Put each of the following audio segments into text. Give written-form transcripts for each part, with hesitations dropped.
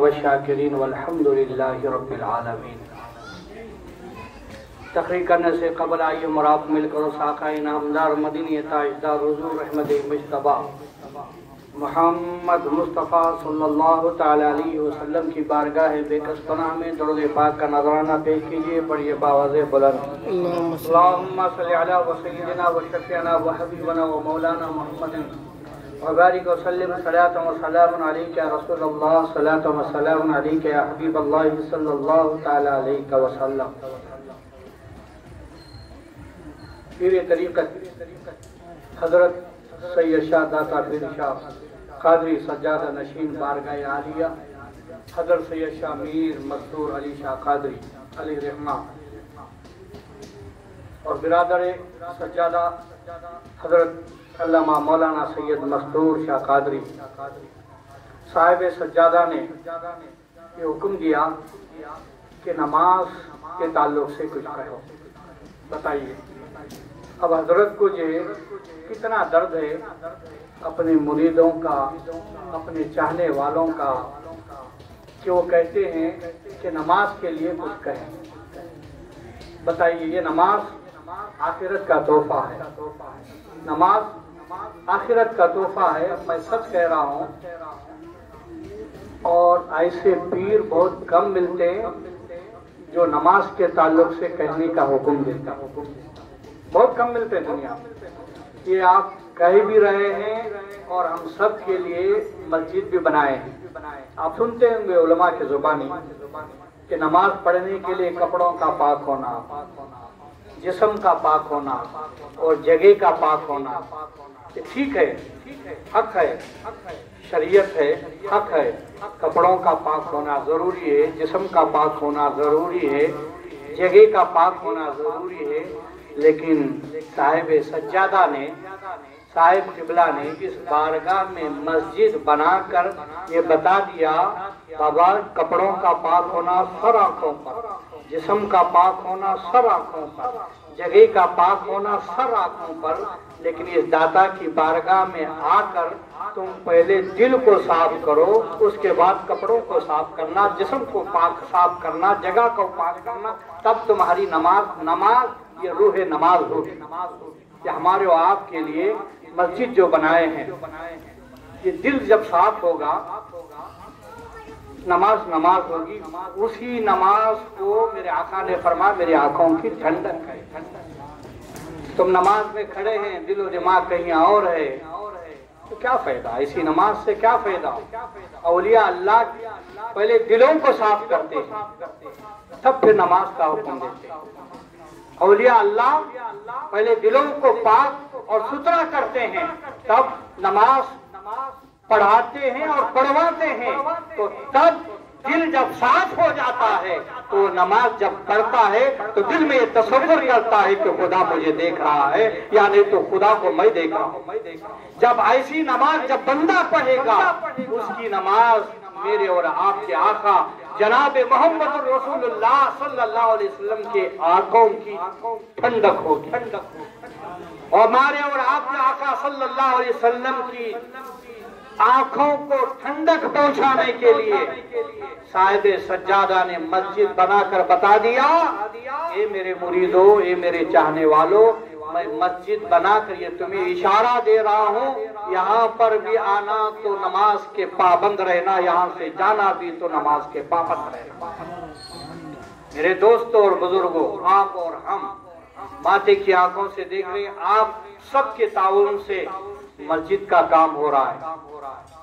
والشاکرین والحمد للہ رب العالمین۔ تقریر کرنے سے قبل آئیے مراب مل کر ساقہ نامدار مدینی تاجدار حضور رحمت مجتبیٰ محمد مصطفیٰ صلی اللہ تعالیٰ علیہ وسلم کی بارگاہ بے کس پناہ میں درود پاک کا نذرانہ پیش کیجئے، پڑھیے باواز بلند۔ اللہم صلی علی وسیدنا وشفیعنا وحبیبنا ومولانا محمد وبارک وسلم صلاۃ و سلام علیک یا رسول اللہ، صلاۃ و سلام علیک یا حبیب اللہ صلی اللہ تعالیٰ علیہ وسلم۔ پیر طریقت حضرت سید شاہ داتا پیر شاہ قادری سجادہ نشین بارگاہ عالیہ حضرت سید شاہ میر مستور علی شاہ قادری علیہ رحمہ اور برادر سجادہ حضرت علامہ مولانا سید مستور شاہ قادری صاحب سجادہ نے یہ حکم دیا کہ نماز کے تعلق سے کچھ کہو، بتائیے۔ اب حضرت کو جو کتنا درد ہے اپنے مریدوں کا، اپنے چاہنے والوں کا، کہ وہ کہتے ہیں کہ نماز کے لیے کچھ کہیں۔ بتائیے، یہ نماز آخرت کا تحفہ ہے، نماز آخرت کا تحفہ ہے۔ میں سچ کہہ رہا ہوں، اور ایسے پیر بہت کم ملتے ہیں جو نماز کے تعلق سے کہنے کا حکم دیتا ہے، بہت کم ملتے ہیں دنیا میں۔ یہ آپ کہہ بھی رہے ہیں اور ہم سب کے لیے مسجد بھی بنائے ہیں۔ آپ سنتے ہوں گے علماء کے زبانی کہ نماز پڑھنے کے لیے کپڑوں کا پاک ہونا، جسم کا پاک ہونا اور جگہ کا پاک ہونا، یہ ٹھیک ہے، حق ہے، شریعت ہے، حق ہے۔ کپڑوں کا پاک ہونا ضروری ہے، جسم کا پاک ہونا ضروری ہے، جگہ کا پاک ہونا ضروری ہے، لیکن صاحب سجادہ نے، صاحب قبلہ نے اس بارگاہ میں مسجد بنا کر یہ بتا دیا، بابا کپڑوں کا پاک ہونا سر آنکھوں پر، جسم کا پاک ہونا سر آنکھوں پر، جگہ کا پاک ہونا سر آنکھوں پر، لیکن اس داتا کی بارگاہ میں آ کر تم پہلے دل کو صاف کرو، اس کے بعد کپڑوں کو صاف کرنا، جسم کو پاک صاف کرنا، جگہ کو پاک کرنا، تب تمہاری نماز یہ روح نماز ہوگی۔ کہ ہمارے و آپ کے لیے مسجد جو بنائے ہیں، یہ دل جب صاف ہوگا نماز ہوگی۔ اسی نماز کو میرے آقا نے فرمایا میری آنکھوں کی ٹھنڈک ہے۔ تم نماز میں کھڑے ہیں، دل و دماغ کہیں اور ہے، تو کیا فائدہ؟ اسی نماز سے کیا فائدہ؟ اولیاء اللہ پہلے دلوں کو صاف کرتے ہیں، تب پھر نماز کا حکم دیتے ہیں۔ اولیاء اللہ پہلے دلوں کو پاک اور ستھرا کرتے ہیں، تب نماز پڑھاتے ہیں اور پڑھواتے ہیں۔ تو تب دل جب صاف ہو جاتا ہے تو نماز جب پڑھتا ہے تو دل میں یہ تصور کرتا ہے کہ خدا مجھے دیکھ رہا ہے، یا نہیں تو خدا کو میں دیکھ رہا ہوں۔ جب ایسی نماز جب بندہ پڑھے گا، اس کی نماز میرے اور آپ کے آقا جناب محمد رسول اللہ صلی اللہ علیہ وسلم کے آنکھوں کی ٹھنڈک ہوگی، اور ہمارے اور آپ کے آقا صلی اللہ علیہ وسلم کی آنکھوں کو ٹھنڈک پہنچانے کے لیے صاحب سجادہ نے مسجد بنا کر بتا دیا، اے میرے مریدو، اے میرے چاہنے والو، میں مسجد بنا کر یہ تمہیں اشارہ دے رہا ہوں، یہاں پر بھی آنا تو نماز کے پابند رہنا، یہاں سے جانا بھی تو نماز کے پابند رہنا۔ میرے دوستوں اور بزرگوں، آپ اور ہم ماتے کی آنکھوں سے دیکھ رہے ہیں، آپ سب کے تعاون سے مسجد کا کام ہو رہا ہے،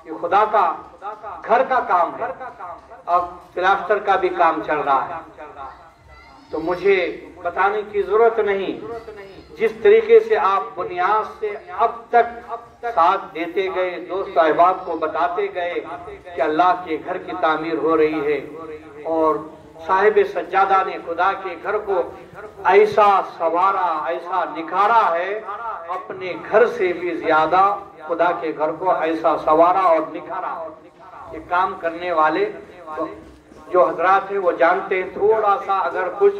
یہ خدا کا گھر کا کام ہے، اب پلاسٹر کا بھی کام چل رہا ہے۔ تو مجھے بتانے کی ضرورت نہیں، جس طریقے سے آپ بنیاد سے اب تک ساتھ دیتے گئے، دوست احباب کو بتاتے گئے کہ اللہ کے گھر کی تعمیر ہو رہی ہے، اور صاحب سجادہ نے خدا کے گھر کو ایسا سنوارا، ایسا نکھارا ہے، اپنے گھر سے بھی زیادہ خدا کے گھر کو ایسا سنوارا اور نکھارا۔ یہ کام کرنے والے جو حضرات ہیں وہ جانتے ہیں، تھوڑا سا اگر کچھ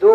2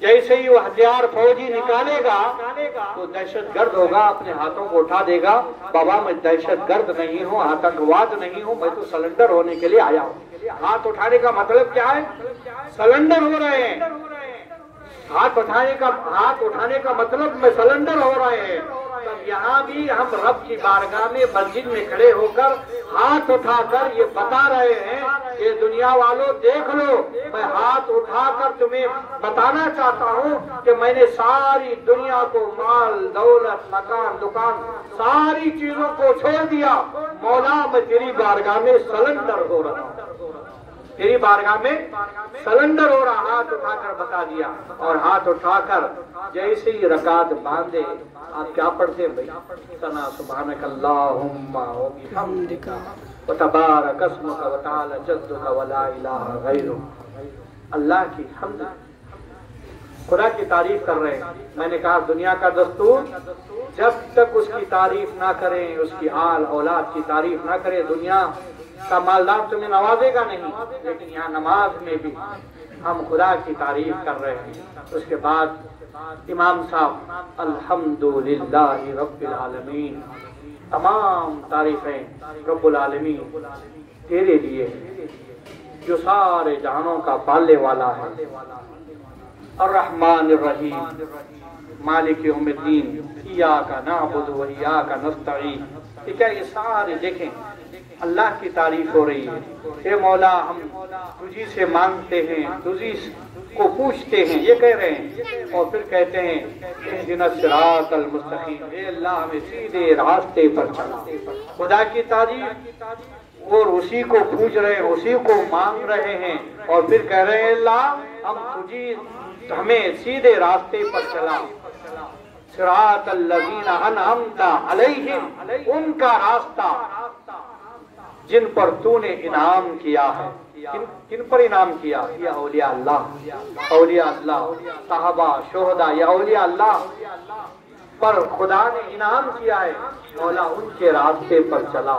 جیسے ہی وہ ہتھیار فوجی نکالے گا تو دہشت گرد ہوگا، اپنے ہاتھوں کو اٹھا دے گا، بابا میں دہشت گرد نہیں ہوں، آتنکواد نہیں ہوں، میں تو سرنڈر ہونے کے لیے آیا ہوں۔ ہاتھ اٹھانے کا مطلب کیا ہے؟ سرنڈر ہو رہے ہیں۔ ہاتھ اٹھانے کا مطلب میں سرنڈر ہو رہے ہیں۔ تب یہاں بھی ہم رب کی بارگاہ میں مسجد میں کھڑے ہو کر ہاتھ اٹھا کر یہ بتا رہے ہیں کہ دنیا والوں دیکھ لو، میں ہاتھ اٹھا کر تمہیں بتانا چاہتا ہوں کہ میں نے ساری دنیا کو، مال دولت مکان دکان ساری چیزوں کو چھوڑ دیا، مولا میں تیری بارگاہ میں سرنڈر ہو رہا ہوں، تیری بارگاہ میں سرنڈر ہو رہا۔ ہاتھ اٹھا کر بتا دیا، اور ہاتھ اٹھا کر جیسے ہی رکعت باندھے آپ کیا پڑھتے ہیں بھائی؟ ثنا سبحانک اللہم و بحمدک وتبارک اسمک وتعالی جدک ولا الہ غیرک۔ اللہ کی حمد، خدا کی تعریف کر رہے ہیں۔ میں نے کہا دنیا کا دستور جب تک اس کی تعریف نہ کریں، اس کی آل اولاد کی تعریف نہ کریں، دنیا کا مالدار تمہیں نوازے گا نہیں۔ لیکن یہاں نماز میں بھی ہم خدا کی تعریف کر رہے ہیں۔ اس کے بعد امام صاحب الحمدللہ رب العالمین، تمام تعریفیں رب العالمین تیرے لیے جو سارے جہانوں کا پالنے والا ہے۔ الرحمن الرحیم مالک یوم الدین ایاک نعبد و ایاک نستعین۔ ٹھیک ہے، یہ سارے دیکھیں اللہ کی تعریف ہو رہی ہے۔ اے مولا ہم تجھی سے مانگتے ہیں، تجھی کو پوچھتے ہیں، یہ کہہ رہے ہیں، اور پھر کہتے ہیں اہدنا الصراط المستقیم، اے اللہ ہمیں سیدھے راستے پر چلا۔ خدا کی تعریف، اور اسی کو پوچھ رہے ہیں، اسی کو مانگ رہے ہیں، اور پھر کہہ رہے ہیں اللہ ہمیں سیدھے راستے پر چلا۔ صراط الذین انعمت علیہم، ان کا راستہ جن پر تو نے انعام کیا ہے۔ کن پر انعام کیا؟ یا اولیاء اللہ، اولیاء اللہ، صحابہ، شہداء، یا اولیاء اللہ پر خدا نے انعام کیا ہے، مولا ان کے راستے پر چلا۔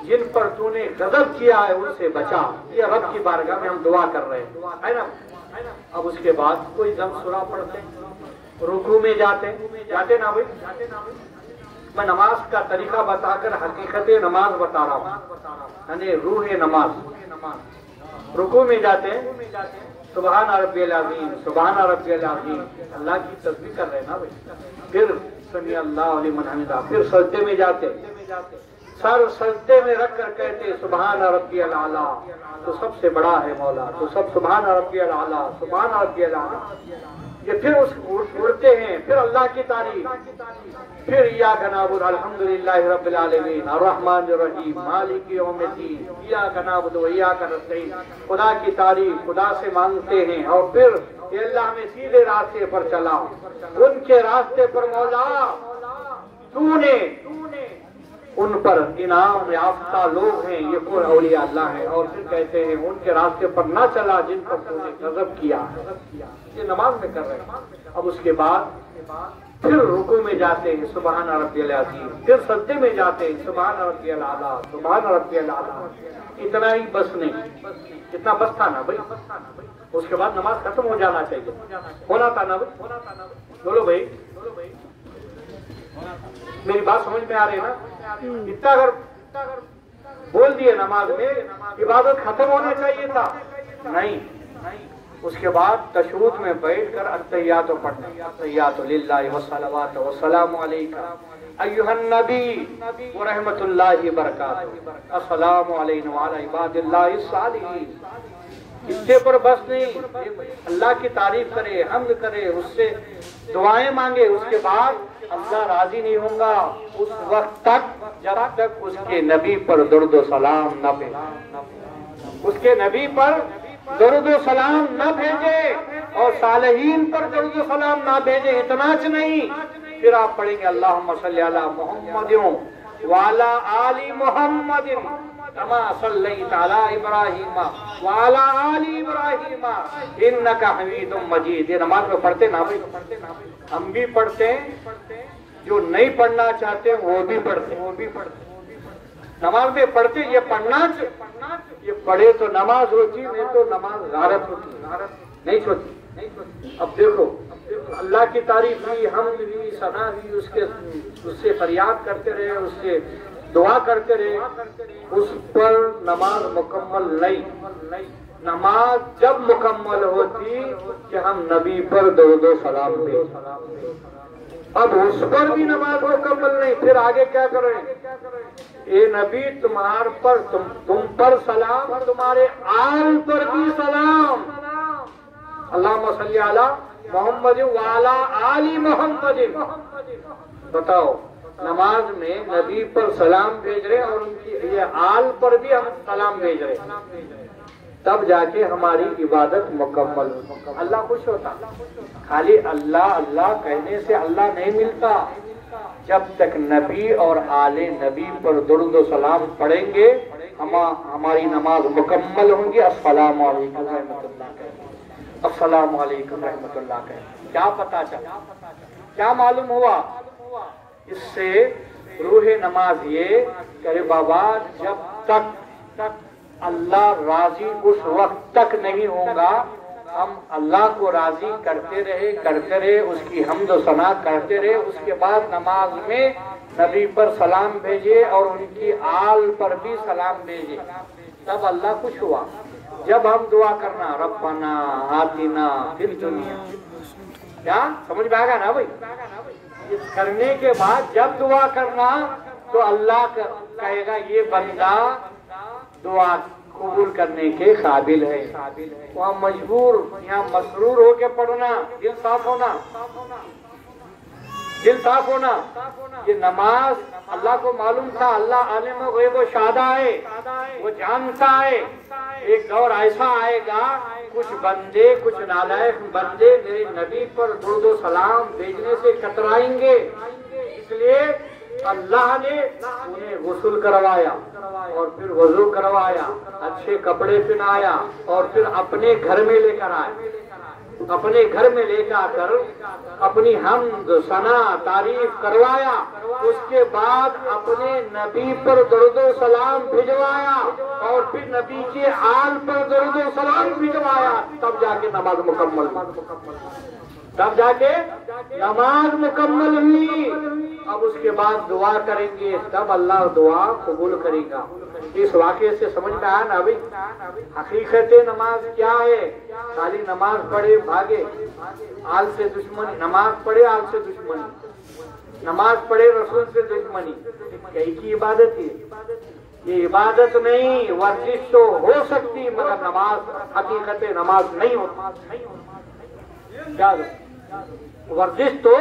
جن پر تو نے غضب کیا ہے ان سے بچا۔ یہ رب کی بارگاہ میں ہم دعا کر رہے ہیں، ہے نا۔ اب اس کے بعد کوئی دم سورہ پڑھتے، رکوع میں جاتے نا بھائی۔ میں نماز کا طریقہ بتا کر حقیقت نماز بتا رہا ہوں، یعنی روح نماز۔ رکوع میں جاتے ہیں، سبحان ربی العظیم، سبحان ربی العظیم، اللہ کی تسبیح کر رہے ہیں نا بھائی۔ پھر سمیع اللہ لمن حمدہ، پھر سجدے میں جاتے، سر سجدے میں رکھ کر کہتے سبحان ربی الاعلیٰ، تو سب سے بڑا ہے مولا، تو سب سبحان ربی الاعلیٰ، سبحان ربی الاعلیٰ۔ یہ پھر اڑتے ہیں، پھر اللہ کی تعریف، پھر ایاک نعبد الحمدللہ رب العالمین الرحمن الرحیم مالک یوم الدین ایاک نعبد و ایاک نستعین۔ خدا کی تعریف، خدا سے مانگتے ہیں، اور پھر کہ اللہ ہمیں سیدھے راستے پر چلا۔ ان کے راستے پر مولا تو نے ان پر انعام یافتہ لوگ ہیں، یہ پورا اولیاء اللہ ہے۔ اور پھر کہتے ہیں ان کے راستے پر نہ چلا جن پر تو نے غضب کیا ہے۔ یہ نماز میں کر رہے ہیں۔ اب اس کے بعد پھر رکوع میں جاتے ہیں سبحان ربی العظیم، پھر سجدے میں جاتے ہیں سبحان ربی الاعلیٰ، سبحان ربی الاعلیٰ۔ اتنا ہی بس نہیں، اتنا بس تھا نا بھائی، اس کے بعد نماز ختم ہو جانا چاہیے، ہونا تھا نا بھائی۔ بولو بھائی، میری بات سمجھ میں آ رہی ہے نا؟ اتنا اگر بول دیے نماز میں عبادت ختم ہونا چاہیے تھا، نہیں۔ اس کے بعد تشہد میں بیٹھ کر التحیات پڑھنا، التحیات للہ والصلوات والسلام علیکہ ایھا النبی ورحمۃ اللہ وبرکاتہ، السلام علینا وعلی عباد اللہ الصالحین۔ اس سے پر بس نہیں، اللہ کی تعریف کرے، حمد کرے، اس سے دعائیں مانگے۔ اس کے بعد اللہ راضی نہیں ہوں گا اس وقت تک جب تک اس کے نبی پر درود و سلام نہ بھیجے، اس کے نبی پر درود و سلام نہ بھیجے، اور صالحین پر درود و سلام نہ بھیجے۔ اتنا نہیں، پھر آپ پڑھیں گے اللہم صلی علی محمد وعلی آل محمد کما صلیت علی ابراہیم وعلی آل ابراہیم انک حمید مجید۔ یہ نماز میں پڑھتے نا بھائی، ہم بھی پڑھتے ہیں، جو نہیں پڑھنا چاہتے ہیں وہ بھی پڑھتے ہیں۔ نماز میں پڑھتے، یہ پڑھنا، یہ پڑھے تو نماز ہوتی، نہیں تو نماز غارت ہوتی، نہیں ہوتی۔ اب دیکھو اللہ کی تعریف ہوئی، حمد ہوئی، ثنا ہوئی، اس سے فریاد کرتے رہے، اس سے دعا کرتے رہے، اس پر نماز مکمل نہیں۔ نماز جب مکمل ہوتی کہ ہم نبی پر درود و سلام بھیجیں، اب اس پر بھی نماز مکمل نہیں، پھر آگے کیا کریں؟ اے نبی تم پر سلام، تمہارے آل پر بھی سلام، اللہم صلی علی محمد وعلی آل محمد۔ بتاؤ، نماز میں نبی پر سلام بھیج رہے اور ان کی یہ آل پر بھی ہم سلام بھیج رہے، تب جا کے ہماری عبادت مکمل ہوتی، اللہ خوش ہوتا۔ خالی اللہ اللہ کہنے سے اللہ نہیں ملتا، جب تک نبی اور آل نبی پر درود و سلام پڑھیں گے ہماری نماز مکمل ہوں گی۔ السلام علیکم رحمۃ اللہ کہیں، السلام علیکم رحمۃ اللہ کہیں، کیا پتا چلا، کیا معلوم ہوا؟ اس سے روح نماز یہ کہ بابا جب تک اللہ راضی اس وقت تک نہیں ہوگا، ہم اللہ کو راضی کرتے رہے، اس کی حمد و ثنا کرتے رہے، اس کے بعد نماز میں نبی پر سلام بھیجے اور ان کی آل پر بھی سلام بھیجے، تب اللہ خوش ہوا۔ جب ہم دعا کرنا ربنا آتنا فی الدنیا، کیا سمجھ میں آگا نا بھائی؟ اس کرنے کے بعد جب دعا کرنا تو اللہ کہے گا یہ بندہ دعا قبول کرنے کے قابل ہے، وہاں مجبور، یہاں مسرور ہو کے پڑھنا، دل صاف ہونا، دل صاف ہونا۔ یہ نماز اللہ کو معلوم تھا، اللہ عالم غیب و شہادہ ہے، وہ جانتا ہے ایک دور ایسا آئے گا کچھ بندے، کچھ نالائق بندے میرے نبی پر درود و سلام بھیجنے سے کترائیں گے، اس لیے اللہ نے انہیں غسل کروایا اور پھر وضو کروایا، اچھے کپڑے پہنایا اور پھر اپنے گھر میں لے کر آئے، اپنے گھر میں لے جا کر اپنی حمد ثنا تعریف کروایا، اس کے بعد اپنے نبی پر درود و سلام بھجوایا اور پھر نبی کے آل پر درود و سلام بھجوایا، تب جا کے نماز مکمل، تب جا کے نماز مکمل ہوئی۔ اب اس کے بعد دعا کریں گے، تب اللہ دعا قبول کرے گا۔ اس واقعے سے سمجھ میں آیا نا بھائی؟ حقیقت نماز کیا ہے؟ خالی نماز پڑھے بھاگے، آل سے دشمنی، نماز پڑھے آل سے دشمنی، نماز پڑھے رسول سے دشمنی، کئی کی عبادت ہے؟ یہ عبادت نہیں، ورزش تو ہو سکتی مگر نماز، حقیقت نماز نہیں ہوتی۔ ورزش تو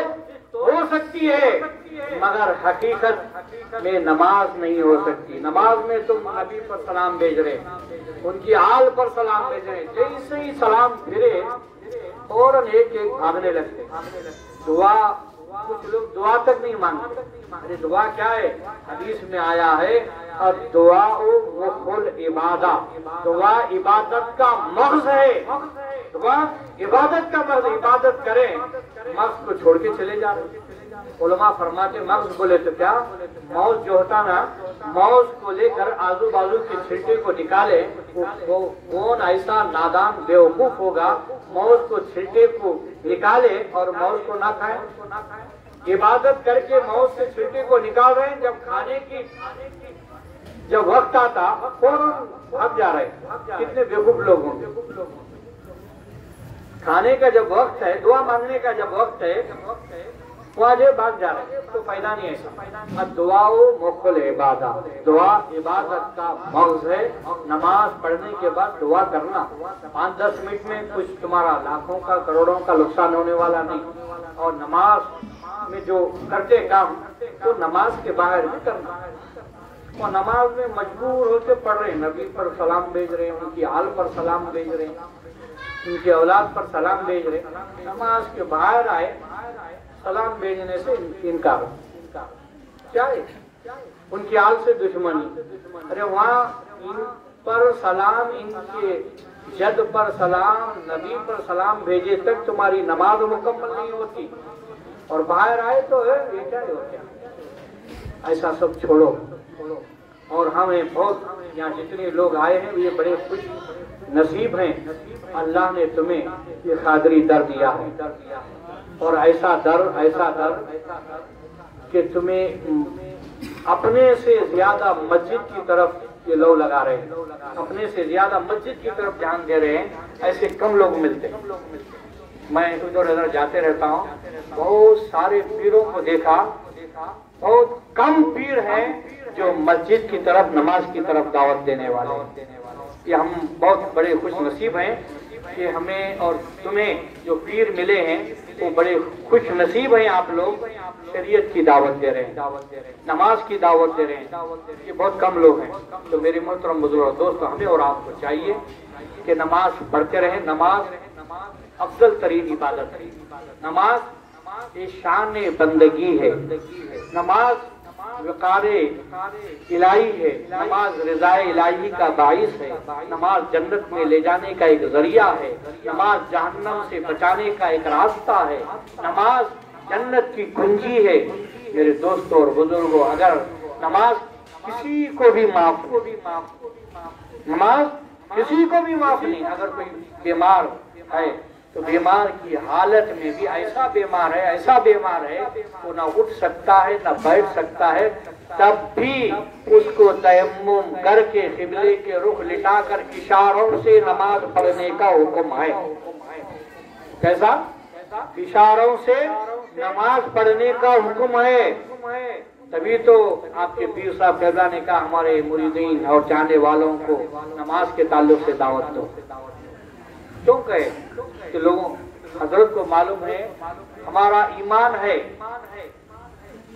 ہو سکتی ہے مگر حقیقت میں نماز نہیں ہو سکتی۔ نماز میں تم نبی پر سلام بھیج رہے، ان کی آل پر سلام بھیج رہے، جیسے ہی سلام پھرے فوراً ایک ایک بھاگنے لگتے۔ دعا، کچھ لوگ دعا تک نہیں مانگتے۔ ارے دعا کیا ہے؟ حدیث میں آیا ہے الدعاء مخ العبادہ، دعا عبادت کا مغز ہے، دعا عبادت کا مغز، عبادت کریں، مغز کو چھوڑ کے چلے جا رہے۔ علماء فرماتے مغز بولے تو کیا؟ موز جو ہوتا نا، موز کو لے کر آزو بازو کے چھلٹے کو نکالے، کون ایسا نادان بیوقوف ہوگا موز کو چھلٹے کو نکالے اور موز کو نہ کھائے؟ عبادت کر کے موز سے چھلٹے کو نکال رہے ہیں، جب کھانے کی جب وقت آتا فوراً بھاگ جا رہے ہیں۔ کتنے بیوقوف لوگ ہوں گے؟ کھانے کا جب وقت ہے، دعا مانگنے کا جب وقت ہے، وہاں جو بھاگ جا رہے ہیں، تو فائدہ نہیں ہے۔ الدعاء مخ العبادہ، دعا عبادت کا مغز ہے۔ نماز پڑھنے کے بعد دعا کرنا 5-10 منٹ میں کچھ تمہارا لاکھوں کا کروڑوں کا نقصان ہونے والا نہیں، اور نماز میں جو کرتے کام تو نماز کے باہر بھی کرنا، اور نماز میں مجبور ہو کے پڑھ رہے ہیں، نبی پر سلام بھیج رہے ہیں، ان کی آل پر سلام بھیج رہے ہیں، ان کی اولاد پر سلام بھیج رہے ہیں، نماز کے باہر آئے سلام بھیجنے سے انکار، کیا ہے؟ ان کی آل سے دشمنی۔ ارے وہاں ان پر سلام، ان کے جد پر سلام، نبی پر سلام بھیجے تک تمہاری نماز مکمل نہیں ہوتی، اور باہر آئے تو یہ کیا ہوتا ہے؟ ایسا سب چھوڑو۔ اور ہمیں بہت، یہاں جتنے لوگ آئے ہیں یہ بڑے خوش نصیب ہیں اللہ نے تمہیں یہ قادری در دیا ہے، اور ایسا در کہ تمہیں اپنے سے زیادہ مسجد کی طرف یہ لو لگا رہے ہیں، اپنے سے زیادہ مسجد کی طرف دھیان دے رہے ہیں، ایسے کم لوگ ملتے ہیں۔ میں ادھر ادھر جاتے رہتا ہوں، بہت سارے پیروں کو دیکھا، بہت کم پیر ہیں جو مسجد کی طرف نماز کی طرف دعوت دینے والے ہیں۔ یہ ہم بہت بڑے خوش نصیب ہیں کہ ہمیں اور تمہیں جو پیر ملے ہیں وہ بڑے خوش نصیب ہیں، آپ لوگ شریعت کی دعوت دے رہے ہیں، نماز کی دعوت دے رہے ہیں، یہ بہت کم لوگ ہیں۔ تو میرے محترم بزرگ دوستو، ہمیں اور آپ کو چاہیے کہ نماز پڑھتے رہیں۔ نماز افضل ترین عبادت ہے، نماز یہ شان بندگی ہے، نماز وقار الہی ہے، نماز رضا الہی کا باعث ہے، نماز جنت میں لے جانے کا ایک ذریعہ ہے، نماز جہنم سے بچانے کا ایک راستہ ہے، نماز جنت کی کنجی ہے۔ میرے دوستوں اور بزرگوں، اگر نماز کسی کو بھی معاف نہیں، اگر کوئی بیمار ہے تو بیمار کی حالت میں بھی ایسا بیمار ہے وہ نہ اٹھ سکتا ہے نہ بیٹھ سکتا ہے، تب بھی اس کو تیمم کر کے قبلے کے رخ لٹا کر اشاروں سے نماز پڑھنے کا حکم ہے۔ کیسا؟ اشاروں سے نماز پڑھنے کا حکم ہے۔ تبھی تو آپ کے پیر صاحب فیضا نے کہا ہمارے مریدین اور چاہنے والوں کو نماز کے تعلق سے دعوت دو۔ کیوں کہے کہ لوگوں حضرت کو معلوم ہے ہمارا ایمان ہے،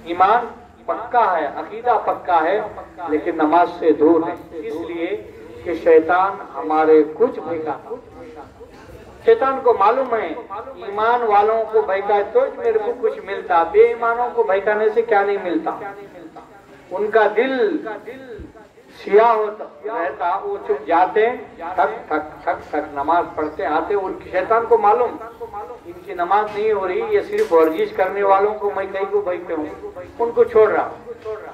ایمان پکا ہے، عقیدہ پکا ہے، لیکن نماز سے دور ہے، اس لیے کہ شیطان ہمارے کچھ بھیگاتا۔ شیطان کو معلوم ہے ایمان والوں کو بھیگا تو میرے کو کچھ ملتا، بے ایمانوں کو بھیگانے سے کیا نہیں ملتا۔ ان کا دل سیاہ ہوتا رہتا، وہ چپ جاتے، ٹھک ٹھک ٹھک ٹھک نماز پڑھتے آتے۔ ان شیطان کو معلوم ان کی نماز نہیں ہو رہی، یہ صرف ورزش کرنے والوں کو میں کہیں کو بھیجتے ہوں، ان کو چھوڑ رہا۔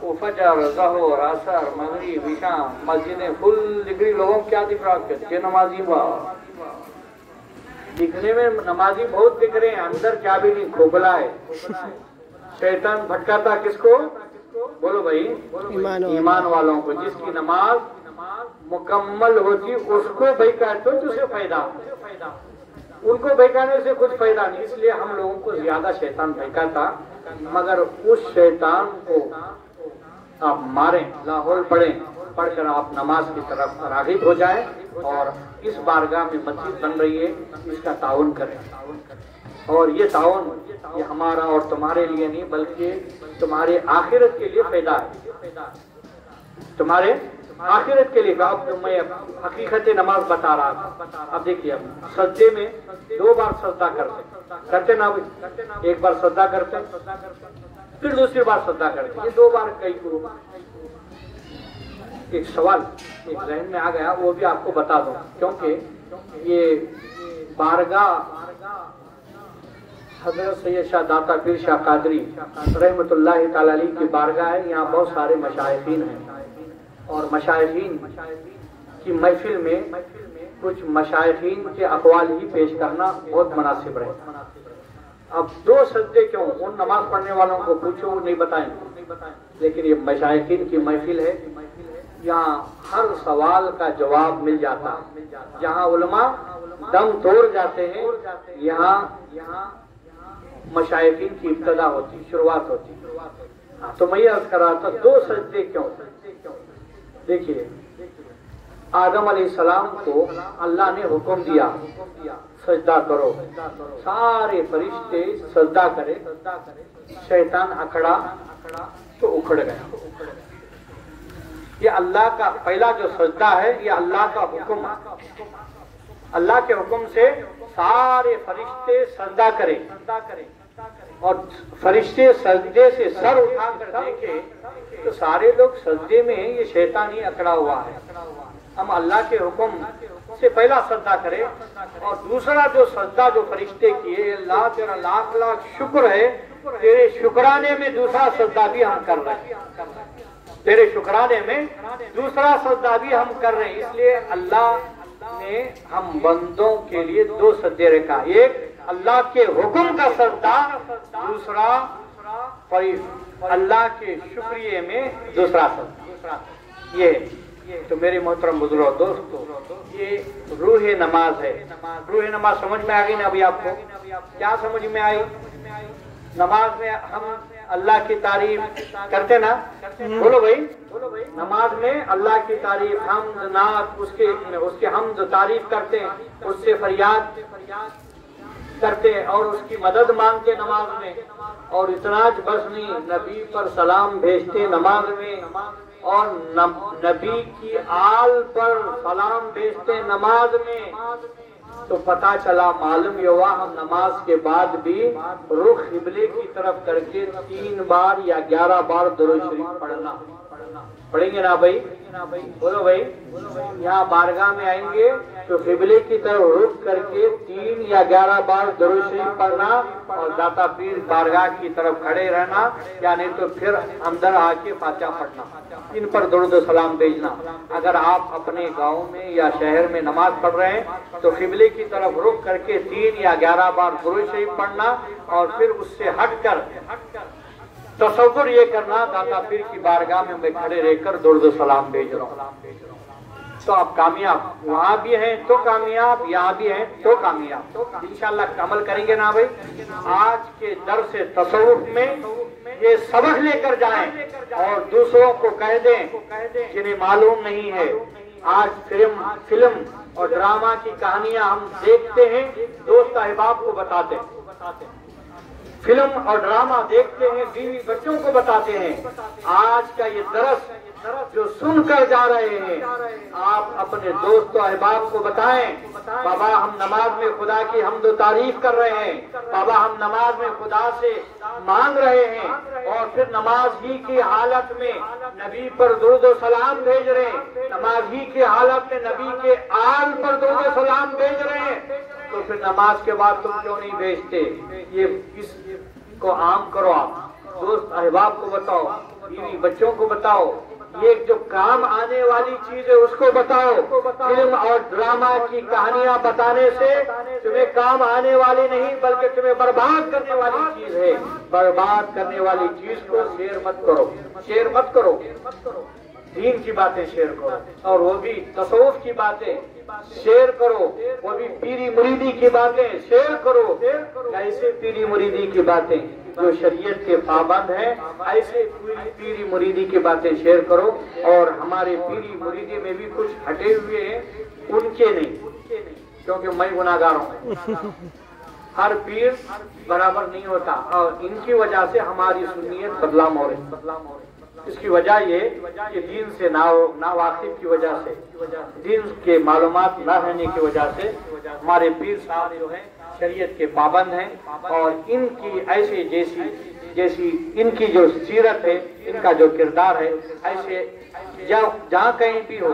وہ فجر، ظہر، عصر، مغرب، عشاء مسجدیں فل دکھ رہی، لوگوں کیا دکھ رہا کہ نمازی دکھنے میں نمازی بہت دکھ رہے ہیں، اندر کیا بھی نہیں، کھوکھلا ہے۔ شیطان بھٹکاتا کس کو؟ بولو بھائی، ایمان والوں کو، جس کی نماز مکمل ہوتی اس کو بھیکا تو اسے فائدہ، ان کو بھیکانے سے کچھ فائدہ نہیں۔ اس لیے ہم لوگوں کو زیادہ شیطان بھیکاتا، مگر اس شیطان کو آپ ماریں، لاہور پڑھ کر آپ نماز کی طرف راغب ہو جائیں، اور اس بارگاہ میں مسجد بن رہی ہے، اس کا تعاون کریں۔ اور یہ تعاون یہ ہمارا اور تمہارے لیے نہیں بلکہ تمہارے آخرت کے لیے فائدہ ہے، تمہارے آخرت کے لیے۔ اب میں حقیقت نماز بتا رہا تھا۔ اب دیکھیے، سجدے میں 2 بار سجدہ کرتے نا، ایک بار سجدہ کرتے پھر دوسری بار سجدہ کرتے، یہ 2 بار کئی کو۔ ایک سوال ایک ذہن میں آ گیا، وہ بھی آپ کو بتا دوں، کیونکہ یہ بارگاہ حضرت سید شاہ داتا پیر شاہ قادری رحمت اللہ تعالی علیہ کی بارگاہ ہے، یہاں بہت سارے مشائخین ہیں، اور مشائخین کی محفل میں کچھ مشائخین کے اقوال ہی پیش کرنا بہت مناسب رہے۔ اب 2 سجدے کیوں؟ ان نماز پڑھنے والوں کو پوچھو، وہ نہیں بتائیں، لیکن یہ مشائخین کی محفل ہے، یہاں ہر سوال کا جواب مل جاتا ہے۔ جہاں علماء دم توڑ جاتے ہیں، یہاں مشائخین کی ابتدا ہوتی، شروعات ہوتی۔ تو میں یہ عرض کر رہا تھا 2 سجدے کیوں؟ دیکھیے، آدم علیہ السلام کو اللہ نے حکم دیا سجدہ کرو، سارے فرشتے سجدہ کرے، شیطان اکڑا تو اکھڑ گیا۔ یہ اللہ کا پہلا جو سجدہ ہے، یہ اللہ کا حکم ہے، اللہ کے حکم سے سارے فرشتے سجدہ کریں، اور فرشتے سجدے سے سر اٹھا کر دیکھے تو سارے لوگ سجدے میں ہیں، یہ شیطان ہی اکڑا ہوا ہے۔ ہم اللہ کے حکم سے پہلا سجدہ کریں، اور دوسرا جو سجدہ جو فرشتے کیے، اللہ تیرا لاکھ لاکھ شکر ہے، تیرے شکرانے میں دوسرا سجدہ بھی ہم کر رہے ہیں، تیرے شکرانے میں دوسرا سجدہ بھی ہم کر رہے ہیں۔ اس لیے اللہ نے ہم بندوں کے لیے دو سجدے رکھا، ایک اللہ کے حکم کا سجدہ، دوسرا اللہ کے شکریہ میں دوسرا سجدہ۔ یہ تو میرے محترم بزرگ دوستو، یہ روح نماز ہے۔ روح نماز سمجھ میں آ گئی نا ابھی آپ کو؟ کیا سمجھ میں آئی؟ نماز میں ہم اللہ کی تعریف کرتے نا، بولو بھائی، نماز میں اللہ کی تعریف، حمد نعت، اس کے حمد تعریف کرتے ہیں، اس سے فریاد کرتے ہیں اور اس کی مدد مانگتے نماز میں، اور اتنا بس نہیں، نبی پر سلام بھیجتے نماز میں، اور نبی کی آل پر سلام بھیجتے نماز میں۔ تو پتہ چلا، معلوم یہ ہوا ہم نماز کے بعد بھی رخ قبلے کی طرف کر کے 3 بار یا 11 بار درود شریف پڑھیں گے نا بھائی؟ بولو بھائی، یہاں بارگاہ میں آئیں گے تو قبلے کی طرف رخ کر کے 3 یا 11 بار درود شریف پڑھنا، اور داتا پیر بارگاہ کی طرف کھڑے رہنا، یا نہیں تو پھر اندر آ کے فاتحہ پڑھنا، ان پر درود و سلام بھیجنا۔ اگر آپ اپنے گاؤں میں یا شہر میں نماز پڑھ رہے ہیں تو قبلے کی طرف رخ کر کے 3 یا 11 بار درود شریف پڑھنا، اور پھر اس سے ہٹ کر تصور یہ کرنا، داتا پیر کی بارگاہ میں کھڑے رہ کر درود و سلام بھیج رہا ہوں۔ تو آپ کامیاب وہاں بھی ہیں تو کامیاب، یہاں بھی ہیں تو کامیاب۔ انشاءاللہ عمل کریں گے نا بھائی؟ آج کے درس تصوف میں یہ سبق لے کر جائیں اور دوسروں کو کہہ دیں جنہیں معلوم نہیں ہے۔ آج فلم اور ڈرامہ کی کہانیاں ہم دیکھتے ہیں، دوست احباب کو بتاتے ہیں، فلم اور ڈرامہ دیکھتے ہیں، بیوی بچوں کو بتاتے ہیں۔ آج کا یہ درس جو سن کر جا رہے ہیں، آپ اپنے دوست و احباب کو بتائیں، بابا ہم نماز میں خدا کی حمد و تعریف کر رہے ہیں، بابا ہم نماز میں خدا سے مانگ رہے ہیں، اور پھر نماز ہی کی حالت میں نبی پر درود و سلام بھیج رہے ہیں، نماز ہی کی حالت میں نبی کے آل پر درود و سلام بھیج رہے ہیں، تو پھر نماز کے بعد تم کیوں نہیں بھیجتے؟ یہ اس کو عام کرو، آپ دوست احباب کو بتاؤ، بیوی بچوں کو بتاؤ، یہ جو کام آنے والی چیز ہے اس کو بتاؤ۔ فلم اور ڈرامہ کی کہانیاں بتانے سے تمہیں کام آنے والی نہیں بلکہ تمہیں برباد کرنے والی چیز ہے۔ برباد کرنے والی چیز کو شیئر مت کرو، شیئر مت کرو، دین کی باتیں شیئر کرو، اور وہ بھی تصوف کی باتیں شیئر کرو، وہ بھی پیری مریدی کی باتیں شیئر کرو۔ ایسے پیری مریدی کی باتیں جو شریعت کے پابند ہیں، ایسے پیری مریدی کی باتیں شیئر کرو۔ اور ہمارے پیری مریدی میں بھی کچھ ہٹے ہوئے ہیں، ان کے نہیں، کیونکہ میں گناہگار ہوں، ہر پیر برابر نہیں ہوتا، اور ان کی وجہ سے ہماری سنیت بدنام ہو رہی۔ اس کی وجہ یہ کہ دین سے ناواقف کی وجہ سے، دین کے معلومات نہ رہنے کی وجہ سے ہمارے پیر صاحب جو ہیں شریعت کے پابند ہیں، اور ان کی ایسے جیسی ان کی جو سیرت ہے، ان کا جو کردار ہے، ایسے جہاں کہیں بھی ہو،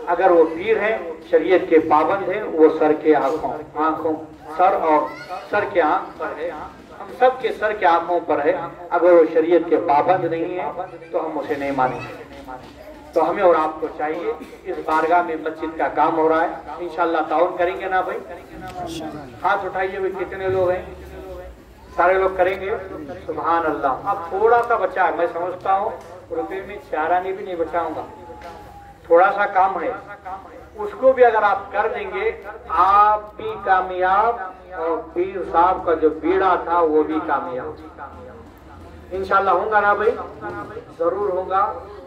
اگر وہ پیر ہیں شریعت کے پابند ہیں، وہ سر کے آنکھوں سر اور سر کے آنکھ پر ہے، ہم سب کے سر کے آنکھوں پر ہے۔ اگر وہ شریعت کے پابند نہیں ہے تو ہم اسے نہیں مانیں گے۔ تو ہمیں اور آپ کو چاہیے، اس بارگاہ میں مسجد کا کام ہو رہا ہے، انشاءاللہ تعاون کریں گے نا بھائی؟ ہاتھ اٹھائیے بھائی، کتنے لوگ ہیں؟ سارے لوگ کریں گے؟ سبحان اللہ۔ اب تھوڑا سا بچا ہے، میں سمجھتا ہوں روپے میں 4 آنے بھی نہیں بچاؤں گا، تھوڑا سا کام ہے، اس کو بھی اگر آپ کر دیں گے آپ بھی کامیاب، اور پیر صاحب کا جو بیڑا تھا وہ بھی کامیاب انشاءاللہ ہوگا نا بھائی؟ ضرور ہوگا۔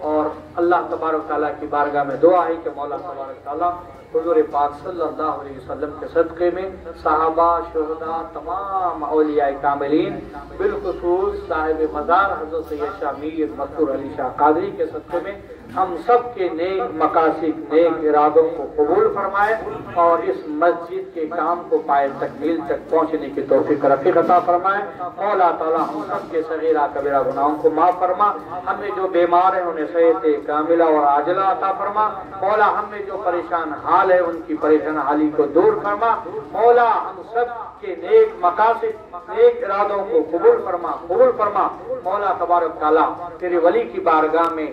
اور اللہ تبارک تعالیٰ کی بارگاہ میں دعا ہے کہ مولا تبارک تعالیٰ حضور پاک صلی اللہ علیہ وسلم کے صدقے میں صحابہ، شہداء، تمام اولیاء کاملین، بالخصوص صاحب مزار حضرت سید شاہ میر مقصور علی شاہ قادری کے صدقے میں ہم سب کے نیک مقاصد، نیک ارادوں کو قبول فرمائے، اور اس مسجد کے کام کو پائے تکمیل تک پہنچنے کی توفیق رفیق عطا فرمائے۔ مولا تعالیٰ ہم سب کے صغیرہ کبیرہ گناہوں کو معاف فرما، ہمیں جو بیمار ہیں انہیں صحت کاملہ اور عاجلہ عطا فرما۔ مولا ہم میں جو پریشان حال ہے ان کی پریشان حالی کو دور فرما۔ مولا ہم سب کے نیک مقاصد، نیک ارادوں کو قبول فرما، قبول فرما۔ مولا تبارک تعالیٰ تیرے ولی کی بارگاہ میں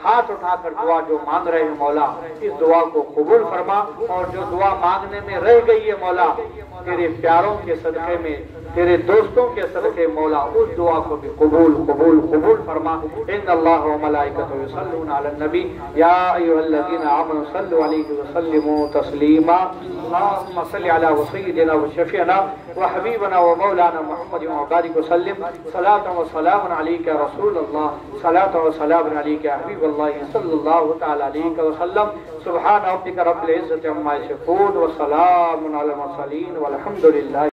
ہاتھ اٹھا کر دعا جو مانگ رہے ہیں مولا اس دعا کو قبول فرما، اور جو دعا مانگنے میں رہ گئی ہے مولا تیرے پیاروں کے صدقے میں، تیرے دوستوں کے صدقے مولا اس دعا کو بھی قبول قبول قبول فرما۔ ان اللہ و ملائکتہ یصلون علی النبی یا ایھا الذین آمنوا صلوا علیہ وسلموا تسلیما۔ اللهم صل علی سیدنا و شفیعنا و حبیبنا و مولانا محمد و بارک وسلم۔ صلاۃ و سلام علیک یا رسول اللہ، صلاۃ و سلام علیک یا حبیب اللہ صلی اللہ تعالی علیہ وسلم۔ سبحان ربک رب العزۃ عما یصفون و سلام علی المرسلین والحمد للہ۔